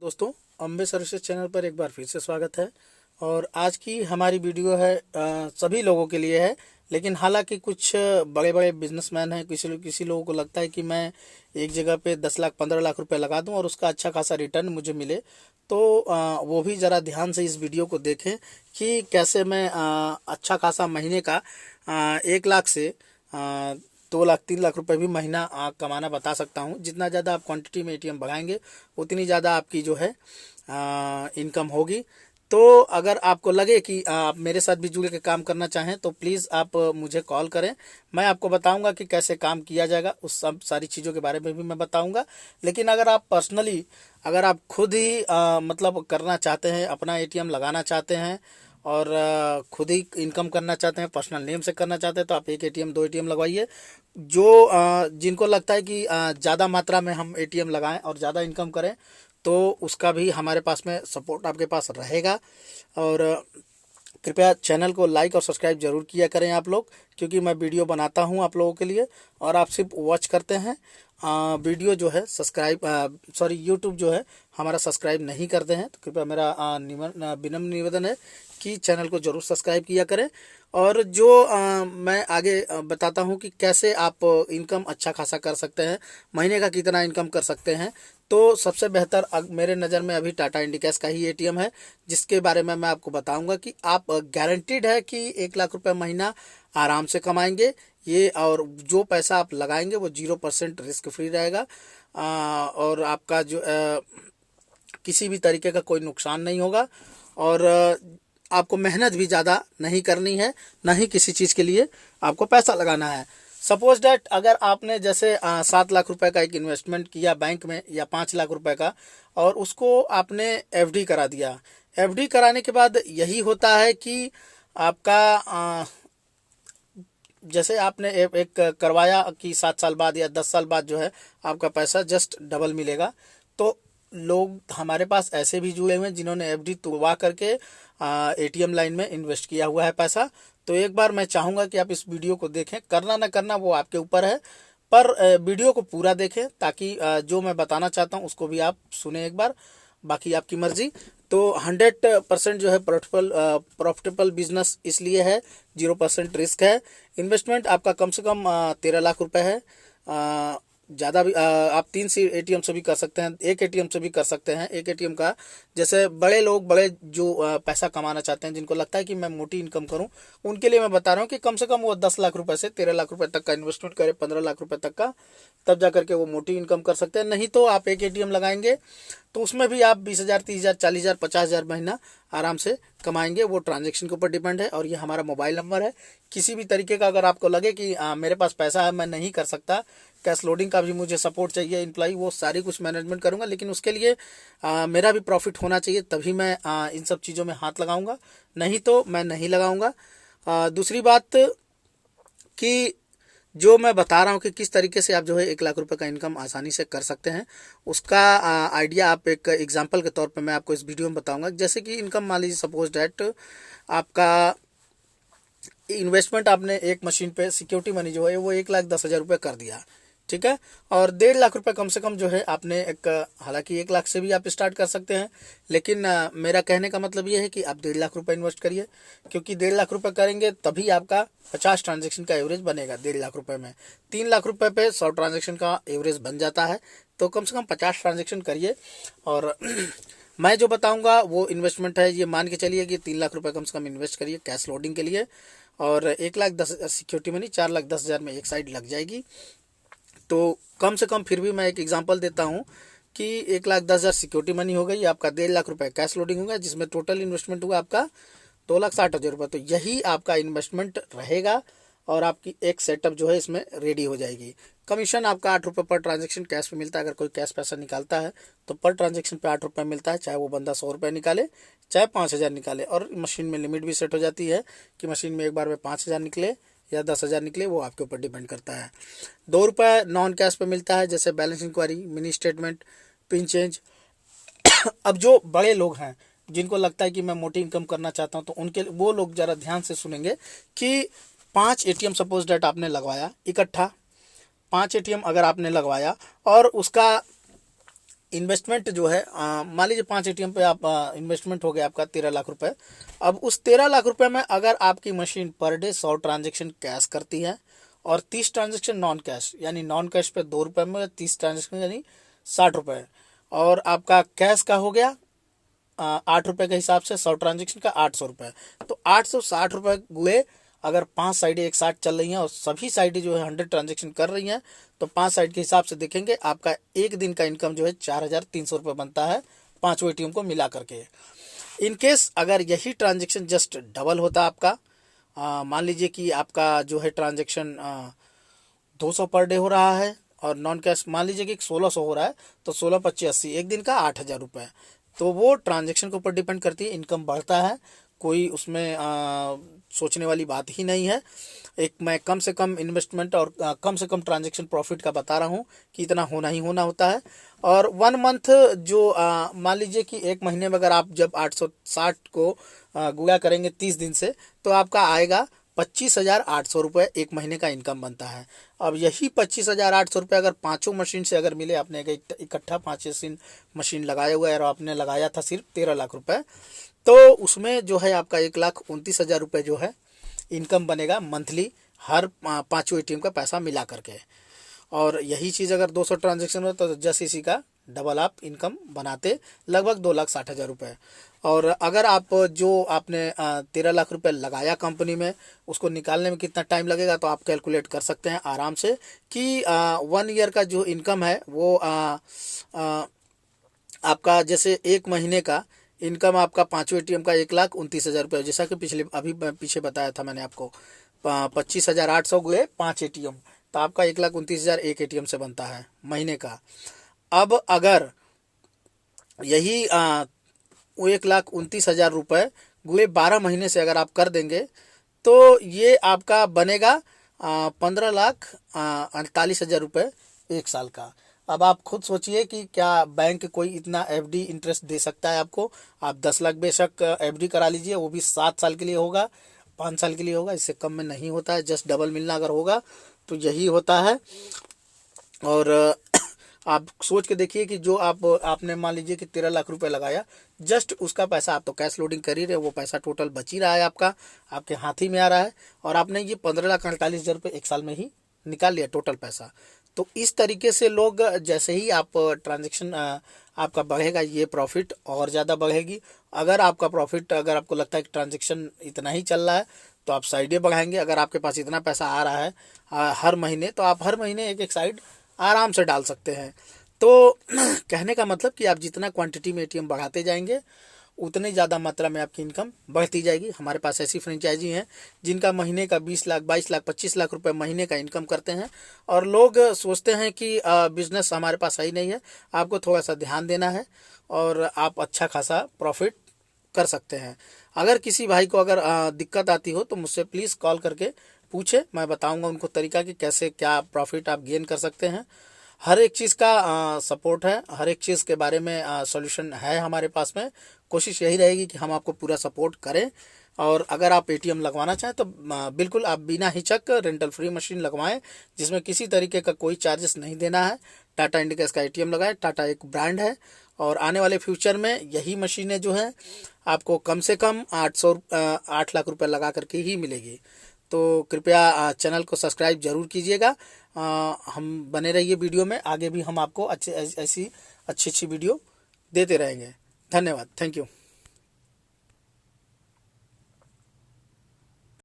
दोस्तों, Ambe services channel पर एक बार फिर से स्वागत है। और आज की हमारी वीडियो है सभी लोगों के लिए है। लेकिन हालांकि कुछ बड़े बड़े बिजनेसमैन हैं, किसी लोगों को लगता है कि मैं एक जगह पे 10 लाख 15 लाख रुपए लगा दूं और उसका अच्छा खासा रिटर्न मुझे मिले। तो वो भी ज़रा ध्यान से इस वीडियो को देखें कि कैसे मैं अच्छा खासा महीने का 1 लाख से 2 लाख 3 लाख रुपए भी महीना कमाना बता सकता हूँ। जितना ज़्यादा आप क्वांटिटी में एटीएम बढ़ाएंगे उतनी ज़्यादा आपकी जो है इनकम होगी। तो अगर आपको लगे कि आप मेरे साथ भी जुड़ के काम करना चाहें तो प्लीज़ आप मुझे कॉल करें। मैं आपको बताऊंगा कि कैसे काम किया जाएगा, उस सब सारी चीज़ों के बारे में भी मैं बताऊंगा। लेकिन अगर आप पर्सनली, अगर आप खुद ही मतलब करना चाहते हैं, अपना एटीएम लगाना चाहते हैं और खुद ही इनकम करना चाहते हैं, पर्सनल नेम से करना चाहते हैं, तो आप एक एटीएम 2 एटीएम लगवाइए। जो जिनको लगता है कि ज़्यादा मात्रा में हम एटीएम लगाएं और ज़्यादा इनकम करें, तो उसका भी हमारे पास में सपोर्ट आपके पास रहेगा। और कृपया चैनल को लाइक और सब्सक्राइब जरूर किया करें आप लोग, क्योंकि मैं वीडियो बनाता हूं आप लोगों के लिए और आप सिर्फ वॉच करते हैं। वीडियो जो है सब्सक्राइब यूट्यूब जो है हमारा सब्सक्राइब नहीं करते हैं। तो कृपया मेरा विनम्र निवेदन है कि चैनल को जरूर सब्सक्राइब किया करें। और जो मैं आगे बताता हूं कि कैसे आप इनकम अच्छा खासा कर सकते हैं, महीने का कितना इनकम कर सकते हैं। तो सबसे बेहतर मेरे नज़र में अभी टाटा इंडिकैश का ही एटीएम है, जिसके बारे में मैं आपको बताऊंगा कि आप गारंटीड है कि 1 लाख रुपए महीना आराम से कमाएंगे ये। और जो पैसा आप लगाएंगे वो 0% रिस्क फ्री रहेगा। और आपका जो किसी भी तरीके का कोई नुकसान नहीं होगा। और आपको मेहनत भी ज़्यादा नहीं करनी है, ना ही किसी चीज़ के लिए आपको पैसा लगाना है। सपोज डैट अगर आपने जैसे 7 लाख रुपए का एक इन्वेस्टमेंट किया बैंक में, या 5 लाख रुपए का, और उसको आपने एफडी करा दिया। एफडी कराने के बाद यही होता है कि आपका जैसे आपने एक करवाया कि 7 साल बाद या 10 साल बाद जो है आपका पैसा जस्ट डबल मिलेगा। तो लोग हमारे पास ऐसे भी जुड़े हुए हैं जिन्होंने एफडी तुड़वा करके एटीएम लाइन में इन्वेस्ट किया हुआ है पैसा। तो एक बार मैं चाहूँगा कि आप इस वीडियो को देखें, करना ना करना वो आपके ऊपर है, पर वीडियो को पूरा देखें ताकि जो मैं बताना चाहता हूँ उसको भी आप सुने एक बार, बाकी आपकी मर्जी। तो 100% जो है प्रॉफिटेबल बिजनेस इसलिए है, 0% रिस्क है। इन्वेस्टमेंट आपका कम से कम 13 लाख रुपए है। ज़्यादा भी आप 3 एटीएम से भी कर सकते हैं, एक एटीएम से भी कर सकते हैं। एक एटीएम का जैसे बड़े लोग, बड़े जो पैसा कमाना चाहते हैं, जिनको लगता है कि मैं मोटी इनकम करूं, उनके लिए मैं बता रहा हूं कि कम से कम वो 10 लाख रुपए से 13 लाख रुपए तक का इन्वेस्टमेंट करें, 15 लाख रुपए तक का, तब जा करके वो मोटी इनकम कर सकते हैं। नहीं तो आप एक एटीएम लगाएंगे तो उसमें भी आप 20,000 30,000 40,000 50,000 महीना आराम से कमाएंगे। वो ट्रांजेक्शन के ऊपर डिपेंड है। और ये हमारा मोबाइल नंबर है। किसी भी तरीके का अगर आपको लगे कि मेरे पास पैसा है, मैं नहीं कर सकता, कैश लोडिंग का भी मुझे सपोर्ट चाहिए, एम्प्लॉय, वो सारी कुछ मैनेजमेंट करूंगा, लेकिन उसके लिए मेरा भी प्रॉफिट होना चाहिए, तभी मैं इन सब चीज़ों में हाथ लगाऊंगा, नहीं तो मैं नहीं लगाऊंगा। दूसरी बात कि जो मैं बता रहा हूँ कि किस तरीके से आप जो है 1 लाख रुपए का इनकम आसानी से कर सकते हैं, उसका आइडिया आप एक एग्जांपल के तौर पे मैं आपको इस वीडियो में बताऊंगा। जैसे कि इनकम मान लीजिए, सपोज डैट आपका इन्वेस्टमेंट आपने एक मशीन पे सिक्योरिटी मनी जो है वो 1,10,000 रुपये कर दिया, ठीक है। और 1.5 लाख रुपए कम से कम जो है आपने एक, हालांकि 1 लाख से भी आप स्टार्ट कर सकते हैं, लेकिन मेरा कहने का मतलब ये है कि आप 1.5 लाख रुपए इन्वेस्ट करिए, क्योंकि 1.5 लाख रुपए करेंगे तभी आपका 50 ट्रांजेक्शन का एवरेज बनेगा। 1.5 लाख रुपए में 3 लाख रुपए पे 100 ट्रांजेक्शन का एवरेज बन जाता है। तो कम से कम 50 ट्रांजेक्शन करिए। और मैं जो बताऊंगा वो इन्वेस्टमेंट है, ये मान के चलिए कि 3 लाख रुपए कम से कम इन्वेस्ट करिए कैश लोडिंग के लिए, और 1,10,000 सिक्योरिटी मनी 4,10,000 में एक साइड लग जाएगी। तो कम से कम फिर भी मैं एक एग्जांपल देता हूं कि 1,10,000 सिक्योरिटी मनी हो गई, आपका 1.5 लाख रुपए कैश लोडिंग होगा, जिसमें टोटल इन्वेस्टमेंट हुआ आपका 2,60,000 रुपये। तो यही आपका इन्वेस्टमेंट रहेगा और आपकी एक सेटअप जो है इसमें रेडी हो जाएगी। कमीशन आपका 8 रुपये पर ट्रांजेक्शन कैश पे मिलता है। अगर कोई कैश पैसा निकालता है तो पर ट्रांजेक्शन पे 8 रुपये मिलता है, चाहे वो बंदा 100 रुपये निकाले, चाहे 5,000 निकाले। और मशीन में लिमिट भी सेट हो जाती है कि मशीन में एक बार में 5,000 निकले या 10,000 निकले, वो आपके ऊपर डिपेंड करता है। 2 रुपये नॉन कैश पे मिलता है, जैसे balance inquiry, mini statement, pin change. अब जो बड़े लोग हैं जिनको लगता है कि मैं मोटी इनकम करना चाहता हूं, तो उनके वो लोग जरा ध्यान से सुनेंगे कि 5 एटीएम सपोज डेट आपने लगवाया इकट्ठा, 5 एटीएम अगर आपने लगवाया और उसका इन्वेस्टमेंट जो है मान लीजिए 5 एटीएम पे आप इन्वेस्टमेंट हो गया आपका 13 लाख रुपए। अब उस 13 लाख रुपए में अगर आपकी machine per day 100 transaction cash करती है और 30 ट्रांजेक्शन नॉन कैश, यानी नॉन कैश पे 2 रुपये में 30 ट्रांजेक्शन यानी 60 रुपये, और आपका कैश का हो गया 8 रुपये के हिसाब से 100 ट्रांजेक्शन का 800 रुपये। तो 860 रुपये हुए। अगर 5 साइडें एक साथ चल रही हैं और सभी साइडें जो है 100 ट्रांजेक्शन कर रही हैं, तो 5 साइड के हिसाब से देखेंगे आपका एक दिन का इनकम जो है 4300 रुपये बनता है 5 एटीएम को मिला करके। इन केस अगर यही ट्रांजेक्शन जस्ट डबल होता आपका, मान लीजिए कि आपका जो है ट्रांजेक्शन 200 पर डे हो रहा है और नॉन कैश मान लीजिए कि 1600 हो रहा है, तो 16 25 80 एक दिन का 8000 रुपये। तो वो ट्रांजेक्शन के ऊपर डिपेंड करती है, इनकम बढ़ता है, कोई उसमें सोचने वाली बात ही नहीं है। एक मैं कम से कम इन्वेस्टमेंट और कम से कम ट्रांजैक्शन प्रॉफिट का बता रहा हूँ कि इतना होना ही होना होता है। और 1 मंथ जो मान लीजिए कि एक महीने में अगर आप जब 860 को गुणा करेंगे 30 दिन से, तो आपका आएगा 25,800 रुपये एक महीने का इनकम बनता है। अब यही 25,800 रुपये अगर पाँचों मशीन से अगर मिले, आपने इकट्ठा 5 मशीन लगाया हुआ है और आपने लगाया था सिर्फ 13 लाख रुपए, तो उसमें जो है आपका 1,29,000 रुपये जो है इनकम बनेगा मंथली, हर पाँचों एटीएम का पैसा मिला करके। और यही चीज़ अगर 200 ट्रांजेक्शन हो तो जस्ट इसी का डबल आप इनकम बनाते, लगभग 2,60,000 रुपये। और अगर आप जो आपने 13 लाख रुपए लगाया कंपनी में, उसको निकालने में कितना टाइम लगेगा, तो आप कैलकुलेट कर सकते हैं आराम से कि 1 ईयर का जो इनकम है वो आपका जैसे एक महीने का इनकम आपका पाँचों एटीएम का 1,29,000 रुपये, जैसा कि पीछे बताया था मैंने आपको 25,800 हुए 5 एटीएम, तो आपका 1,29,000 एक एटीएम से बनता है महीने का। अब अगर यही 1,29,000 रुपये गुए 12 महीने से अगर आप कर देंगे, तो ये आपका बनेगा 15,48,000 रुपये एक साल का। अब आप खुद सोचिए कि क्या बैंक कोई इतना एफडी इंटरेस्ट दे सकता है आपको। आप 10 लाख बेशक एफडी करा लीजिए, वो भी 7 साल के लिए होगा, 5 साल के लिए होगा, इससे कम में नहीं होता है। जस्ट डबल मिलना अगर होगा तो यही होता है। और आप सोच के देखिए कि जो आपने मान लीजिए कि 13 लाख रुपए लगाया, जस्ट उसका पैसा आप तो कैश लोडिंग कर ही रहे, वो पैसा टोटल बच ही रहा है आपका, आपके हाथ ही में आ रहा है, और आपने ये 15,48,000 रुपये एक साल में ही निकाल लिया टोटल पैसा। तो इस तरीके से लोग, जैसे ही आप ट्रांजेक्शन आपका बढ़ेगा, ये प्रॉफिट और ज़्यादा बढ़ेगी। अगर आपका प्रॉफिट, अगर आपको लगता है कि ट्रांजेक्शन इतना ही चल रहा है, तो आप साइडें बढ़ाएंगे। अगर आपके पास इतना पैसा आ रहा है हर महीने, तो आप हर महीने एक एक साइड आराम से डाल सकते हैं। तो कहने का मतलब कि आप जितना क्वांटिटी में एटीएम बढ़ाते जाएंगे, उतनी ज़्यादा मात्रा में आपकी इनकम बढ़ती जाएगी। हमारे पास ऐसी फ्रेंचाइजी हैं जिनका महीने का 20 लाख 22 लाख 25 लाख रुपए महीने का इनकम करते हैं। और लोग सोचते हैं कि बिजनेस हमारे पास सही नहीं है, आपको थोड़ा सा ध्यान देना है और आप अच्छा खासा प्रॉफिट कर सकते हैं। अगर किसी भाई को अगर दिक्कत आती हो तो मुझसे प्लीज़ कॉल करके पूछे, मैं बताऊंगा उनको तरीका कि कैसे क्या प्रॉफिट आप गेन कर सकते हैं। हर एक चीज़ का सपोर्ट है, हर एक चीज़ के बारे में सॉल्यूशन है हमारे पास में। कोशिश यही रहेगी कि हम आपको पूरा सपोर्ट करें। और अगर आप एटीएम लगवाना चाहें तो बिल्कुल आप बिना हिचक रेंटल फ्री मशीन लगवाएं, जिसमें किसी तरीके का कोई चार्जेस नहीं देना है। टाटा इंडिका का एटीएम लगाएं। टाटा एक ब्रांड है और आने वाले फ्यूचर में यही मशीनें जो हैं आपको कम से कम 8 लाख रुपए लगा करके ही मिलेगी। तो कृपया चैनल को सब्सक्राइब जरूर कीजिएगा। हम बने रहिए वीडियो में, आगे भी हम आपको ऐसी अच्छी वीडियो देते रहेंगे। धन्यवाद, थैंक यू।